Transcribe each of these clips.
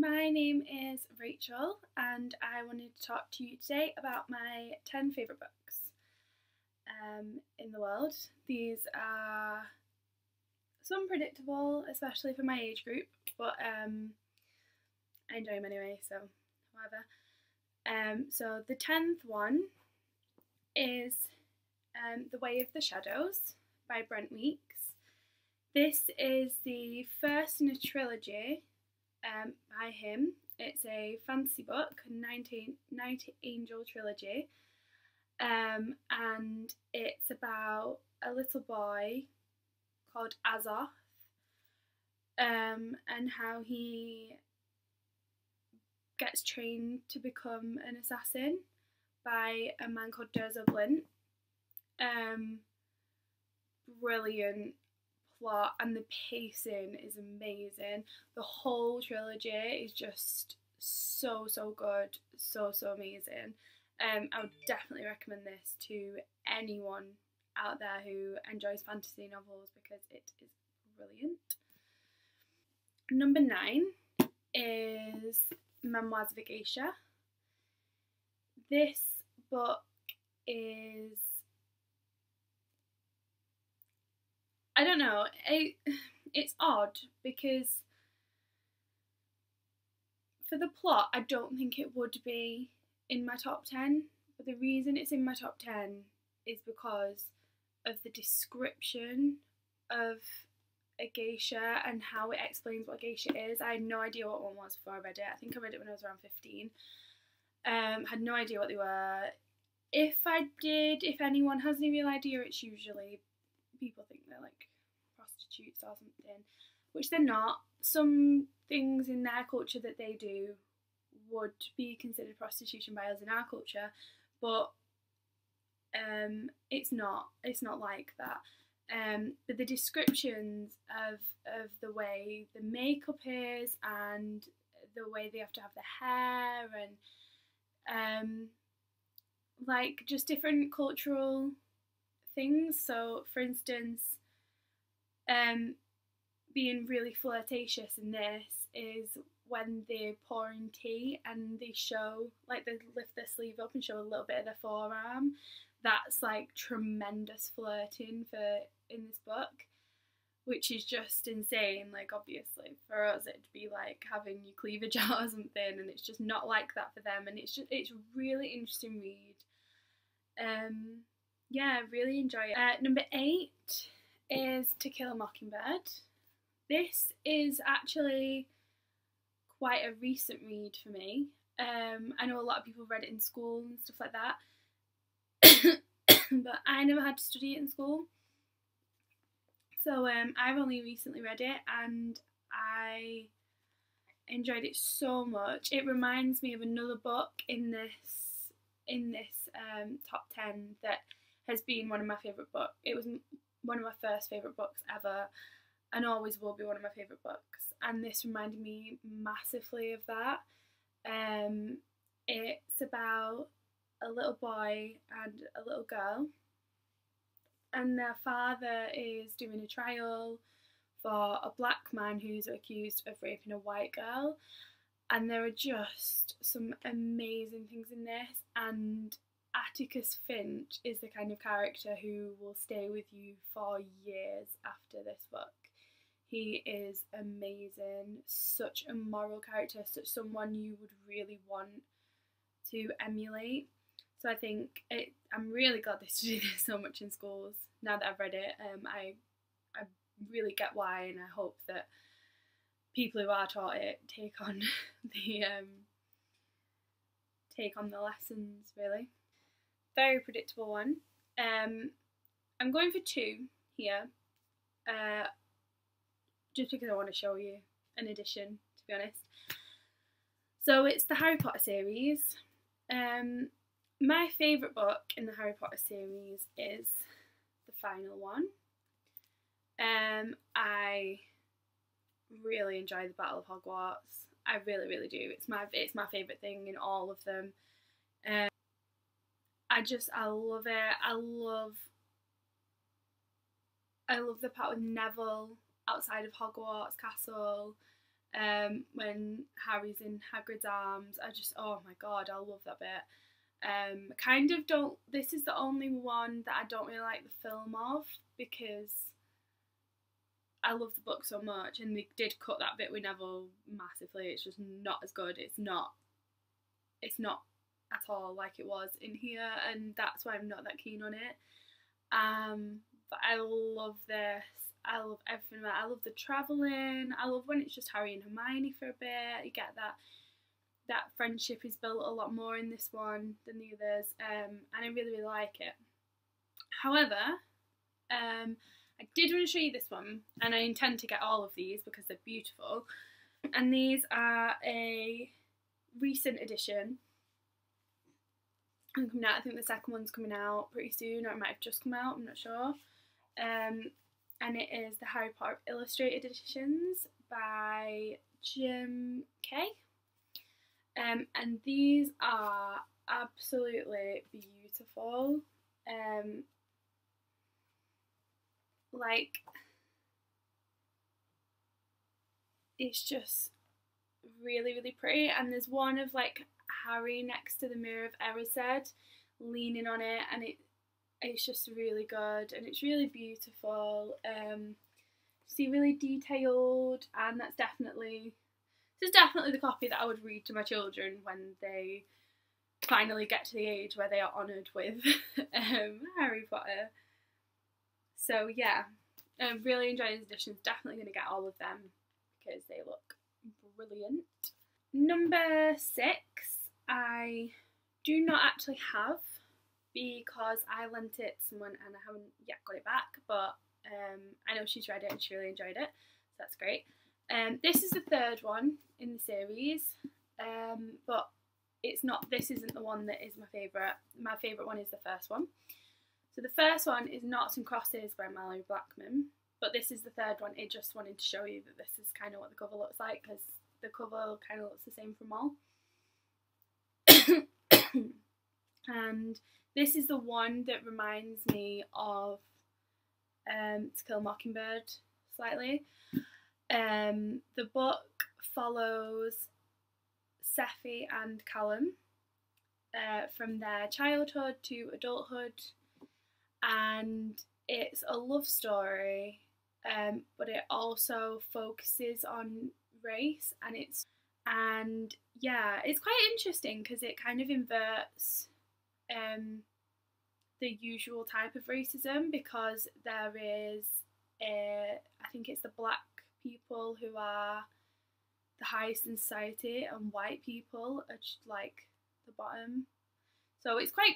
My name is Rachel and I wanted to talk to you today about my 10 favourite books in the world. These are some predictable, especially for my age group, but I enjoy them anyway, so whatever. So the 10th one is The Way of the Shadows by Brent Weeks. This is the first in a trilogy by him. It's a fantasy book, 90 Angel trilogy, and it's about a little boy called Azoth, and how he gets trained to become an assassin by a man called Durzo Blint. Brilliant plot, and the pacing is amazing. The whole trilogy is just so good, so amazing. I would definitely recommend this to anyone out there who enjoys fantasy novels because it is brilliant. Number 9 is Memoirs of a Geisha. This book is, I don't know, it's odd because for the plot I don't think it would be in my top 10, but the reason it's in my top 10 is because of the description of a geisha and how it explains what a geisha is. I had no idea what one was before I read it. I think I read it when I was around 15. Had no idea what they were. If anyone has any real idea, it's usually people think they're like prostitutes or something, which they're not. Some things in their culture that they do would be considered prostitution by us in our culture, but it's not like that. But the descriptions of the way the makeup is and the way they have to have the hair and like just different cultural things. So for instance, being really flirtatious in this is when they're pouring tea and they show, like, they lift their sleeve up and show a little bit of their forearm. That's like tremendous flirting in this book, which is just insane. Like, obviously for us it'd be like having your cleavage out or something, and it's just not like that for them, and it's a really interesting read. Yeah, really enjoy it. Number 8 is To Kill a Mockingbird. This is actually quite a recent read for me. I know a lot of people read it in school and stuff like that, but I never had to study it in school. So I've only recently read it and I enjoyed it so much. It reminds me of another book in this top 10 that has been one of my favourite books. It was one of my first favourite books ever and always will be one of my favourite books, and this reminded me massively of that. It's about a little boy and a little girl, and their father is doing a trial for a black man who's accused of raping a white girl, and there are just some amazing things in this, and Atticus Finch is the kind of character who will stay with you for years after this book. He is amazing, such a moral character, such someone you would really want to emulate. So I think I'm really glad they study this so much in schools. Now that I've read it, I really get why, and I hope that people who are taught it take on the lessons, really. Very predictable one. I'm going for 2 here, just because I want to show you an addition, to be honest. So it's the Harry Potter series. My favourite book in the Harry Potter series is the final one. I really enjoy the Battle of Hogwarts. I really do. It's my favourite thing in all of them. I love it. I love the part with Neville outside of Hogwarts Castle, when Harry's in Hagrid's arms. Oh my god, I love that bit. Kind of don't, this is the only one that I don't really like the film of, because I love the book so much, and they did cut that bit with Neville massively. It's just not as good. It's not at all like it was in here, and that's why I'm not that keen on it. But I love this. I love everything about it. I love the travelling. I love when it's just Harry and Hermione for a bit. You get that friendship is built a lot more in this one than the others, and I really, really like it. However, I did want to show you this one, and I intend to get all of these because they're beautiful. And these are a recent edition. And coming out, I think the second one's coming out pretty soon, or it might have just come out, I'm not sure. And it is the Harry Potter Illustrated Editions by Jim Kay. And these are absolutely beautiful. Like, it's just really, really pretty. And there's one of like Harry next to the Mirror of Erised, leaning on it, and it's just really good, and it's really beautiful. See, really detailed, and this is definitely the copy that I would read to my children when they finally get to the age where they are honoured with Harry Potter. So yeah, I'm really enjoying these editions. Definitely going to get all of them because they look brilliant. Number 6, I do not actually have, because I lent it to someone and I haven't yet got it back, but I know she's read it and she really enjoyed it, so that's great. This is the third one in the series, but this isn't the one that is my favourite. My favourite one is the first one. So the first one is Noughts and Crosses by Mallory Blackman, but this is the third one. I just wanted to show you that this is kind of what the cover looks like, because the cover kind of looks the same from all. And this is the one that reminds me of To Kill a Mockingbird slightly. The book follows Sephi and Callum from their childhood to adulthood, and it's a love story, but it also focuses on race, and yeah, it's quite interesting because it kind of inverts the usual type of racism, because there is I think it's the black people who are the highest in society, and white people are just like the bottom. So it's quite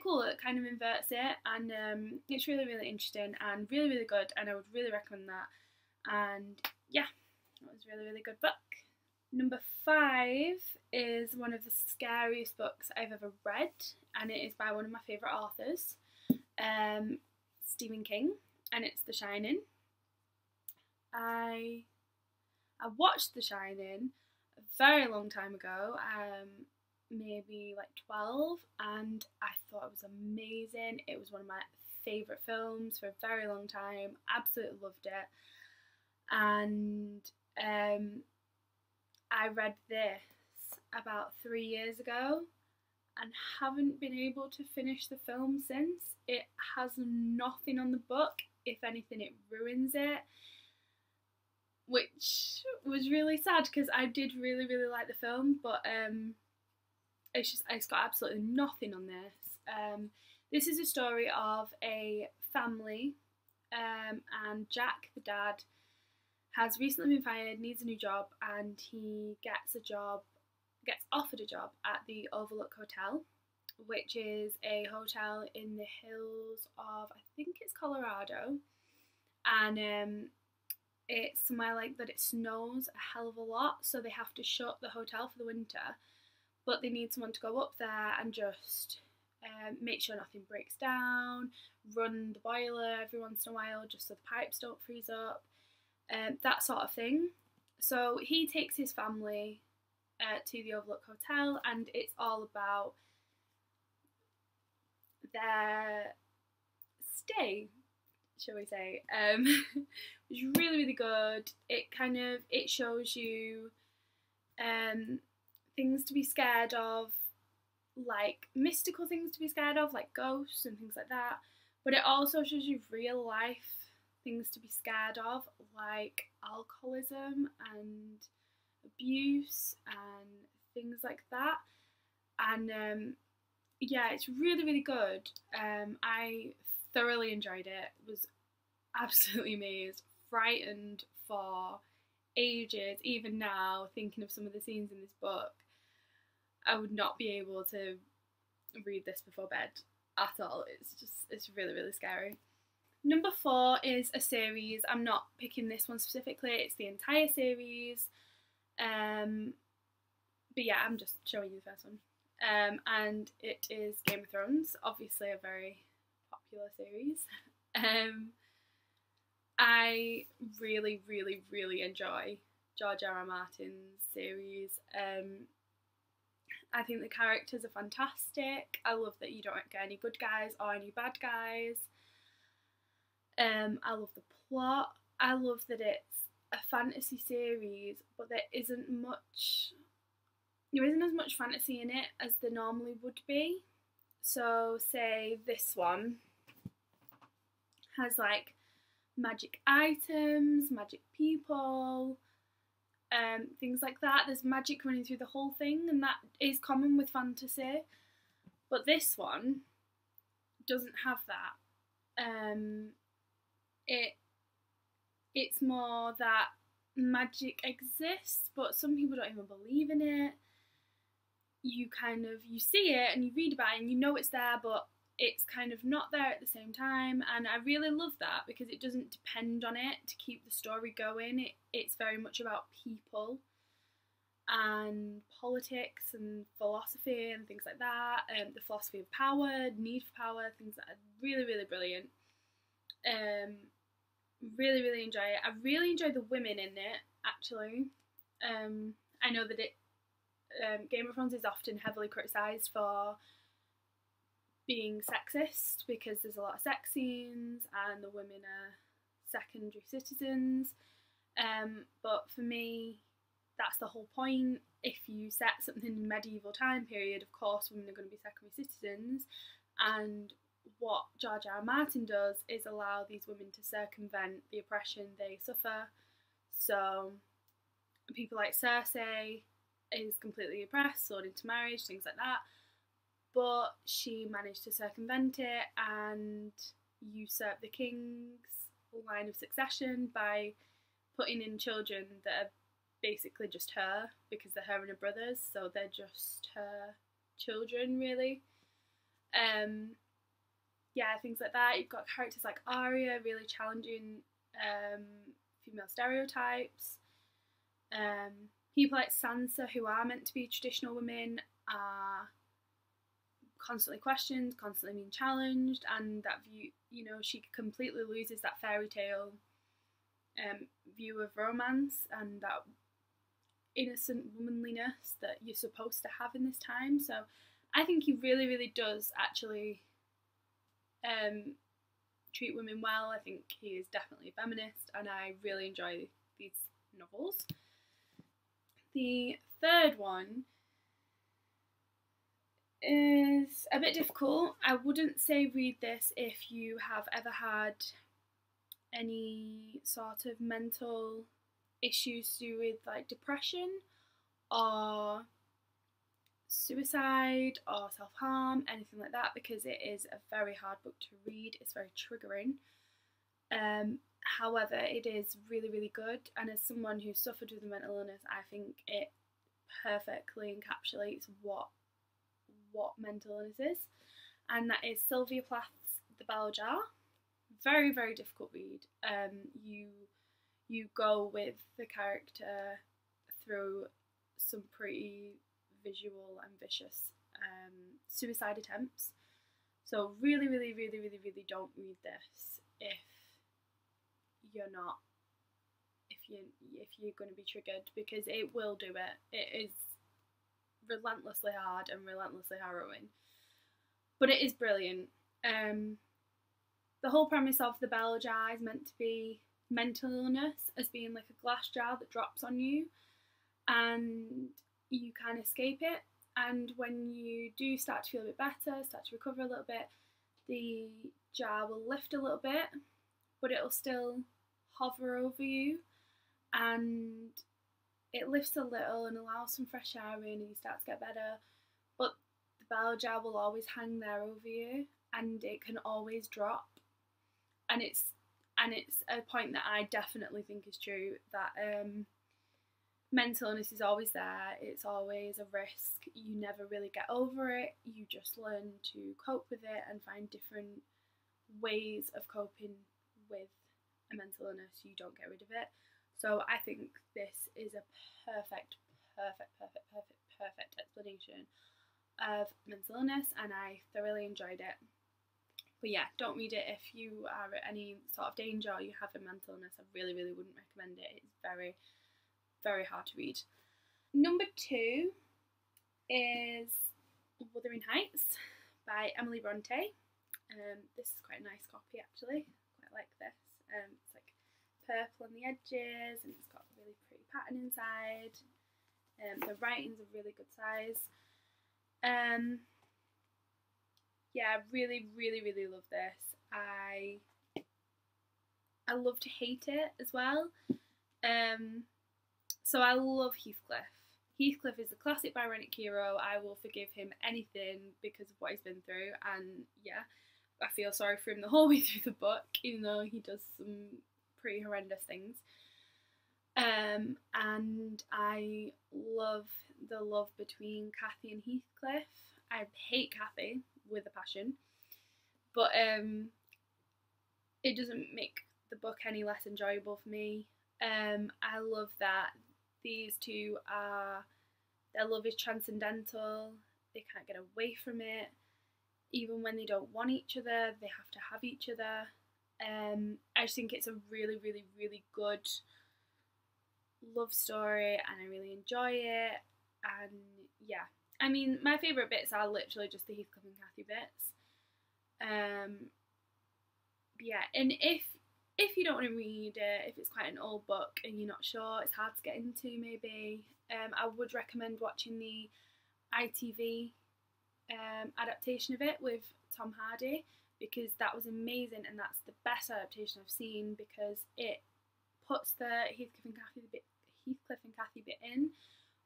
cool. It kind of inverts it, and it's really, really interesting and really, really good, and I would really recommend that. And yeah, it was a really, really good book. Number 5 is one of the scariest books I've ever read, and it is by one of my favourite authors, Stephen King, and it's The Shining. I watched The Shining a very long time ago, maybe like 12, and I thought it was amazing. It was one of my favourite films for a very long time. Absolutely loved it. And I read this about 3 years ago and haven't been able to finish the film since. It has nothing on the book. If anything, it ruins it, which was really sad because I did really, really like the film, but it's got absolutely nothing on this. This is a story of a family, and Jack, the dad, has recently been fired, needs a new job, and he gets offered a job at the Overlook Hotel, which is a hotel in the hills of, I think it's Colorado, and it's somewhere like that. It snows a hell of a lot, so they have to shut the hotel for the winter, but they need someone to go up there and just make sure nothing breaks down, run the boiler every once in a while just so the pipes don't freeze up, that sort of thing. So he takes his family to the Overlook Hotel, and it's all about their stay, shall we say. It was really, really good. It shows you things to be scared of, like mystical things to be scared of, like ghosts and things like that. But it also shows you real life things to be scared of, like alcoholism and abuse and things like that. And yeah, it's really, really good. I thoroughly enjoyed it. Was absolutely amazed. Frightened for ages. Even now, thinking of some of the scenes in this book, I would not be able to read this before bed at all. It's really, really scary. Number 4 is a series. I'm not picking this one specifically. It's the entire series. But yeah, I'm just showing you the first one. And it is Game of Thrones, obviously a very popular series. I really, really, really enjoy George R. R. Martin's series. I think the characters are fantastic. I love that you don't get any good guys or any bad guys. I love the plot. I love that it's a fantasy series, but there isn't as much fantasy in it as there normally would be. So say this one has like magic items, magic people, things like that. There's magic running through the whole thing, and that is common with fantasy. But this one doesn't have that. It's more that magic exists, but some people don't even believe in it. You see it and you read about it and you know it's there, but it's kind of not there at the same time. And I really love that because it doesn't depend on it to keep the story going. It's very much about people and politics and philosophy and things like that, and the philosophy of power, need for power, things that are really, really brilliant. Really, really enjoy it. I really enjoy the women in it, actually. I know that Game of Thrones is often heavily criticised for being sexist because there's a lot of sex scenes and the women are secondary citizens. But for me, that's the whole point. If you set something in the medieval time period, of course women are going to be secondary citizens, and what George R. R. Martin does is allow these women to circumvent the oppression they suffer. So people like Cersei is completely oppressed, sold into marriage, things like that, but she managed to circumvent it and usurp the king's line of succession by putting in children that are basically just her, because they're her and her brothers, so they're just her children, really. Yeah, things like that. You've got characters like Arya really challenging female stereotypes. People like Sansa, who are meant to be traditional women, are constantly questioned, constantly being challenged, and that view, she completely loses that fairy tale view of romance and that innocent womanliness that you're supposed to have in this time. So I think he really, really does actually treat women well. I think he is definitely a feminist, and I really enjoy these novels. The third one is a bit difficult. I wouldn't say read this if you have ever had any sort of mental issues to do with like depression or suicide or self-harm, anything like that, because it is a very hard book to read. It's very triggering. However, it is really, really good, and as someone who suffered with a mental illness, I think it perfectly encapsulates what mental illness is, and that is Sylvia Plath's The Bell Jar. Very, very difficult read. You go with the character through some pretty visual and vicious suicide attempts. So really, really, really, really, really don't read this if you're going to be triggered, because it will do it. It is relentlessly hard and relentlessly harrowing, but it is brilliant. the whole premise of the bell jar is meant to be mental illness as being like a glass jar that drops on you and you can't escape it. And when you do start to feel a bit better, start to recover a little bit, the jar will lift a little bit, but it'll still hover over you, and it lifts a little and allows some fresh air in and you start to get better, but the bell jar will always hang there over you and it can always drop. And it's a point that I definitely think is true, that mental illness is always there, it's always a risk, you never really get over it, you just learn to cope with it and find different ways of coping with a mental illness. You don't get rid of it. So I think this is a perfect explanation of mental illness, and I thoroughly enjoyed it. But yeah, don't read it if you are at any sort of danger or you have a mental illness. I really wouldn't recommend it. It's very hard to read. Number 2 is Wuthering Heights by Emily Bronte. This is quite a nice copy actually. Quite like this. It's like purple on the edges and it's got a really pretty pattern inside. The writing's a really good size. Yeah, I really love this. I love to hate it as well. So I love Heathcliff. Heathcliff is a classic Byronic hero. I will forgive him anything because of what he's been through, and yeah, I feel sorry for him the whole way through the book, even though he does some pretty horrendous things. And I love the love between Cathy and Heathcliff. I hate Cathy with a passion, but it doesn't make the book any less enjoyable for me. I love that these two their love is transcendental, they can't get away from it. Even when they don't want each other, they have to have each other. I just think it's a really good love story and I really enjoy it. And yeah, I mean, my favourite bits are literally just the Heathcliff and Cathy bits. Yeah, and if you don't want to read it, if it's quite an old book and you're not sure, it's hard to get into maybe, I would recommend watching the ITV adaptation of it with Tom Hardy, because that was amazing and that's the best adaptation I've seen, because it puts the Heathcliff and Cathy bit in,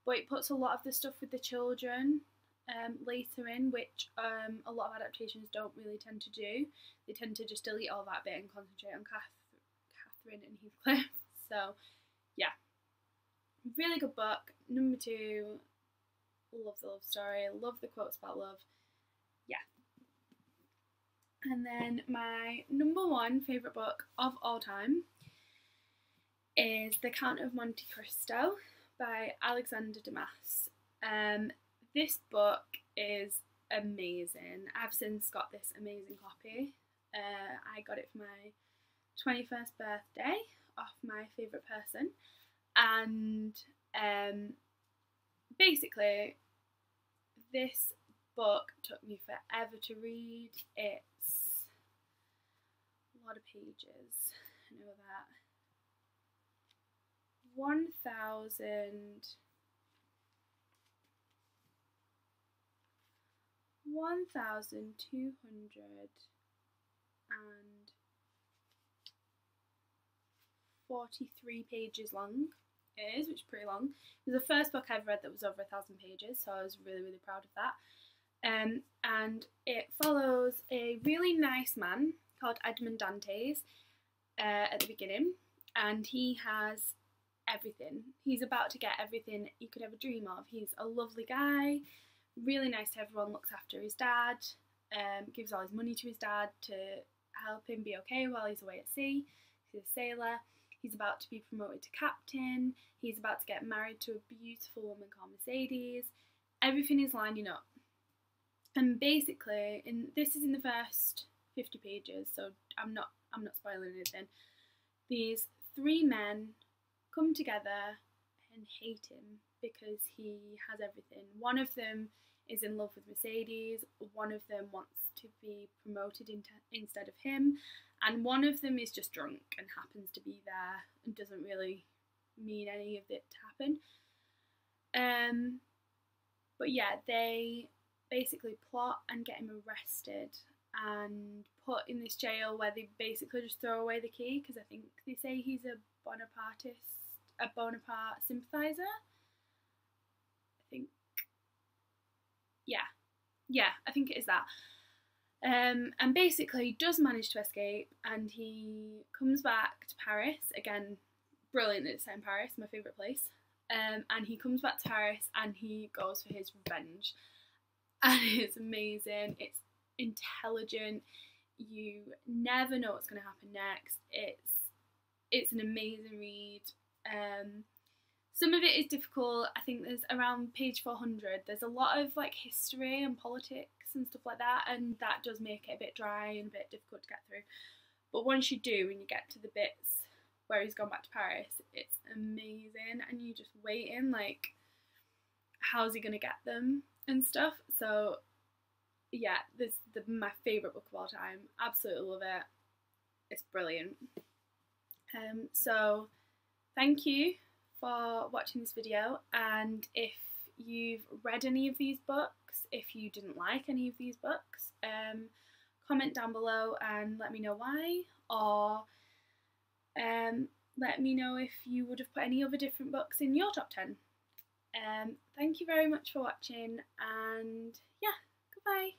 but it puts a lot of the stuff with the children later in, which a lot of adaptations don't really tend to do. They tend to just delete all that bit and concentrate on Catherine and Heathcliff. So yeah, really good book. Number 2, love the love story, love the quotes about love. Yeah. And then my number 1 favourite book of all time is The Count of Monte Cristo by Alexander Dumas. This book is amazing. I've since got this amazing copy. I got it for my 21st birthday off my favourite person, and basically this book took me forever to read. It's a lot of pages, I know that. 1,243 pages long it is, which is pretty long. It was the first book I've read that was over 1,000 pages, so I was really proud of that. And it follows a really nice man called Edmond Dantes at the beginning, and he has everything. He's about to get everything you could ever dream of. He's a lovely guy, really nice to everyone, looks after his dad, gives all his money to his dad to help him be okay while he's away at sea. He's a sailor. He's about to be promoted to captain. He's about to get married to a beautiful woman called Mercedes. Everything is lining up. And basically, this is in the first 50 pages, so I'm not spoiling anything. These 3 men come together and hate him because he has everything. One of them is in love with Mercedes, one of them wants to be promoted instead of him, and one of them is just drunk and happens to be there and doesn't really mean any of it to happen. But yeah, they basically plot and get him arrested and put in this jail where they basically just throw away the key, because I think they say he's a Bonaparte sympathiser. I think, yeah, I think it is that. And basically does manage to escape, and he comes back to Paris again. Brilliant that it's set in Paris, my favourite place. And he comes back to Paris and he goes for his revenge, and it's amazing. It's intelligent. You never know what's going to happen next. It's an amazing read. Some of it is difficult. I think there's around page 400. There's a lot of like history and politics and stuff like that, and that does make it a bit dry and a bit difficult to get through. But once you do, and you get to the bits where he's gone back to Paris, it's amazing, and you just waiting like, how's he gonna get them and stuff. So yeah, this is my favourite book of all time. Absolutely love it. It's brilliant. So thank you for watching this video, and if you've read any of these books, if you didn't like any of these books, comment down below and let me know why, or let me know if you would have put any other different books in your top 10. Thank you very much for watching, and yeah, goodbye.